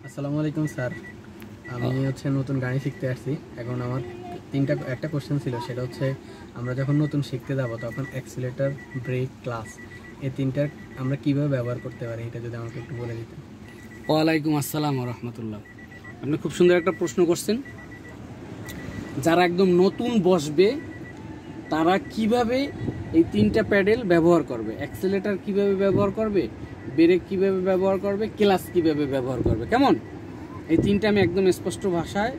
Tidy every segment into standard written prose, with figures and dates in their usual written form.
আসসালামু আলাইকুম স্যার। আমি নতুন গাড়ি শিখতে আসছি। এখন আমার একটা কোশ্চেন ছিল, সেটা হচ্ছে আমরা যখন নতুন শিখতে যাব তখন অ্যাক্সিলারেটর, ব্রেক, ক্লাচ এই তিনটার আমরা কিভাবে ব্যবহার করতে পারি, এটা যদি আমাকে একটু বলে দিতেন। ওয়ালাইকুম আসসালাম ওয়া রাহমাতুল্লাহ। আপনি খুব সুন্দর একটা প্রশ্ন করছেন। যারা একদম নতুন বসবে তারা কিভাবে এই তিনটা প্যাডেল ব্যবহার করবে, অ্যাক্সিলারেটর কিভাবে ব্যবহার করবে, ব্রেক কিভাবে ব্যবহার করবে, ক্লাচ কিভাবে ব্যবহার করবে, কেমন এই তিনটা আমি একদম স্পষ্ট ভাষায়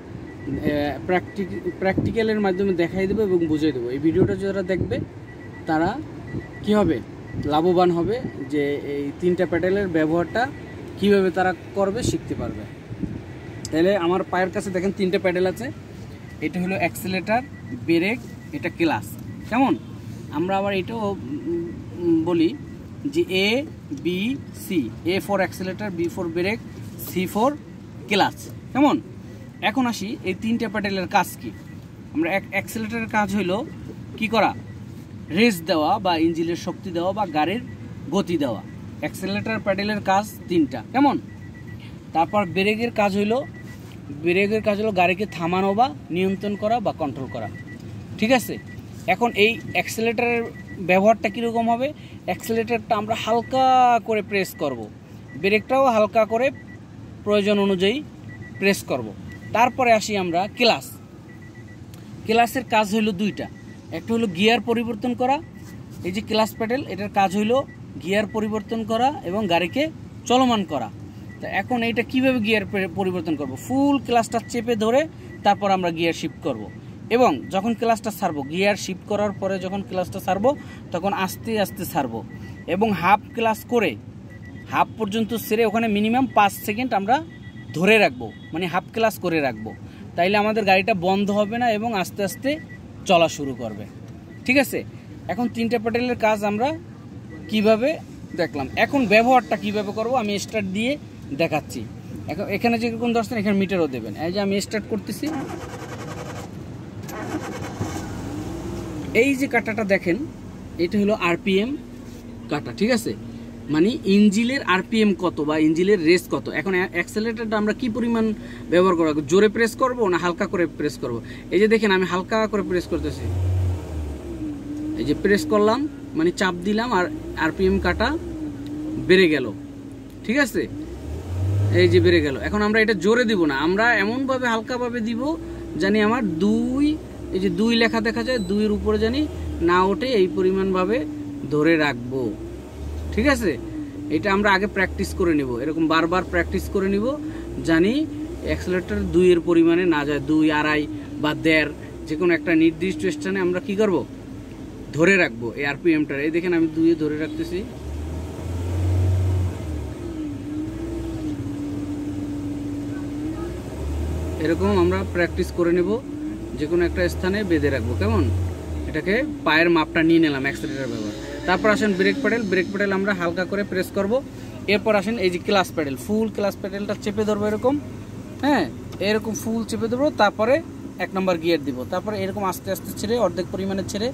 প্র্যাকটিক্যালের মাধ্যমে দেখাই দেবো এবং বুঝিয়ে দেবো। এই ভিডিওটা যারা দেখবে তারা কি হবে, লাভবান হবে, যে এই তিনটা প্যাডেলের ব্যবহারটা কিভাবে তারা করবে শিখতে পারবে। তাহলে আমার পায়ের কাছে দেখেন তিনটে প্যাডেল আছে। এটা হলো অ্যাক্সিলারেটর, ব্রেক, এটা ক্লাচ। কেমন আমরা আবার এটাও বলি যে A B C, A for accelerator, B for brake, C for clutch. কেমন এখন আসি এই তিনটে প্যাডেলের কাজ কি। আমরা অ্যাক্সিলারেটরের কাজ হলো কি করা, রেস দেওয়া বা ইঞ্জিনের শক্তি দেওয়া বা গাড়ির গতি দেওয়া। অ্যাক্সিলারেটর প্যাডেলের কাজ তিনটা। কেমন তারপর ব্রেকের কাজ হলো গাড়িকে থামানো বা নিয়ন্ত্রণ করা বা কন্ট্রোল করা। ঠিক আছে, এখন এই অ্যাক্সিলারেটরের ব্যবহারটা কীরকম হবে, অ্যাক্সিলারেটরটা আমরা হালকা করে প্রেস করব, ব্রেকটাও হালকা করে প্রয়োজন অনুযায়ী প্রেস করব। তারপরে আসি আমরা ক্লাচের কাজ হইল দুইটা। একটা হলো গিয়ার পরিবর্তন করা, এই যে ক্লাচ প্যাডেল, এটার কাজ হইল গিয়ার পরিবর্তন করা এবং গাড়িকে চলমান করা। তো এখন এইটা কিভাবে গিয়ার পরিবর্তন করব, ফুল ক্লাচটা চেপে ধরে তারপর আমরা গিয়ার শিফট করব, এবং যখন ক্লাচটা ছাড়বো, গিয়ার শিফট করার পরে যখন ক্লাচটা ছাড়বো তখন আস্তে আস্তে ছাড়বো, এবং হাফ ক্লাচ করে হাফ পর্যন্ত ছেড়ে ওখানে মিনিমাম 5 সেকেন্ড আমরা ধরে রাখবো, মানে হাফ ক্লাচ করে রাখবো। তাইলে আমাদের গাড়িটা বন্ধ হবে না এবং আস্তে আস্তে চলা শুরু করবে। ঠিক আছে, এখন তিনটা প্যাডেলের কাজ আমরা কিভাবে দেখলাম। এখন ব্যবহারটা কিভাবে করব আমি স্টার্ট দিয়ে দেখাচ্ছি। এখন এখানে যেরকম ধরছেন এখানে মিটারও দেবেন। এই যে আমি স্টার্ট করতেছি, এই যে কাঁটাটা দেখেন এটা হলো আরপিএম কাঁটা। ঠিক আছে, মানে ইঞ্জিনের আরপিএম কত বা ইঞ্জিনের রেস কত। এখন অ্যাক্সিলারেটরটা আমরা কি পরিমাণ ব্যবহার করব, জোরে প্রেস করব না হালকা করে প্রেস করব। এই যে দেখেন আমি হালকা করে প্রেস করতেছি, এই যে প্রেস করলাম মানে চাপ দিলাম আর আরপিএম কাঁটা বেড়ে গেল। ঠিক আছে, এই যে বেড়ে গেল। এখন আমরা এটা জোরে দিব না, আমরা এমনভাবে হালকাভাবে দিব জানি আমার এই যে 2 লেখা দেখা যায়, 2-এর উপরে জানি না ওঠে, এই পরিমাণভাবে ধরে রাখবো। ঠিক আছে, এটা আমরা আগে প্র্যাকটিস করে নিব, এরকম বারবার প্র্যাকটিস করে নিব জানি অ্যাক্সিলারেটর 2-এর পরিমাণে না যায়, 2, 2.5 বা 1.5, যে কোনো একটা নির্দিষ্ট স্থানে আমরা কি করব, ধরে রাখবো এই আরপিএমটা। এই দেখেন আমি 2-এ ধরে রাখতেছি। এরকম আমরা প্র্যাকটিস করে নেব, যে কোনো একটা স্থানে বেঁধে রাখবো। কেমন এটাকে পায়ের মাপটা নিয়ে নিলাম অ্যাক্সিলারেটর ব্যবহার। তারপর আসেন ব্রেক প্যাডেল আমরা হালকা করে প্রেস করব। এরপর আসেন এই যে ক্লাচ প্যাডেল, ফুল ক্লাচ প্যাডেলটা চেপে ধরবো এরকম, হ্যাঁ এরকম ফুল চেপে ধরবো, তারপরে 1 নম্বর গিয়ার দিব, তারপরে এরকম আস্তে আস্তে ছেড়ে অর্ধেক পরিমাণে ছেড়ে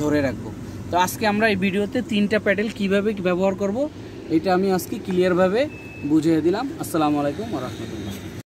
ধরে রাখবো। তো আজকে আমরা এই ভিডিওতে তিনটা প্যাডেল কিভাবে ব্যবহার করব এটা আমি আজকে ক্লিয়ারভাবে বুঝিয়ে দিলাম। আসসালামু আলাইকুম ওয়া রাহমাতুল্লাহ।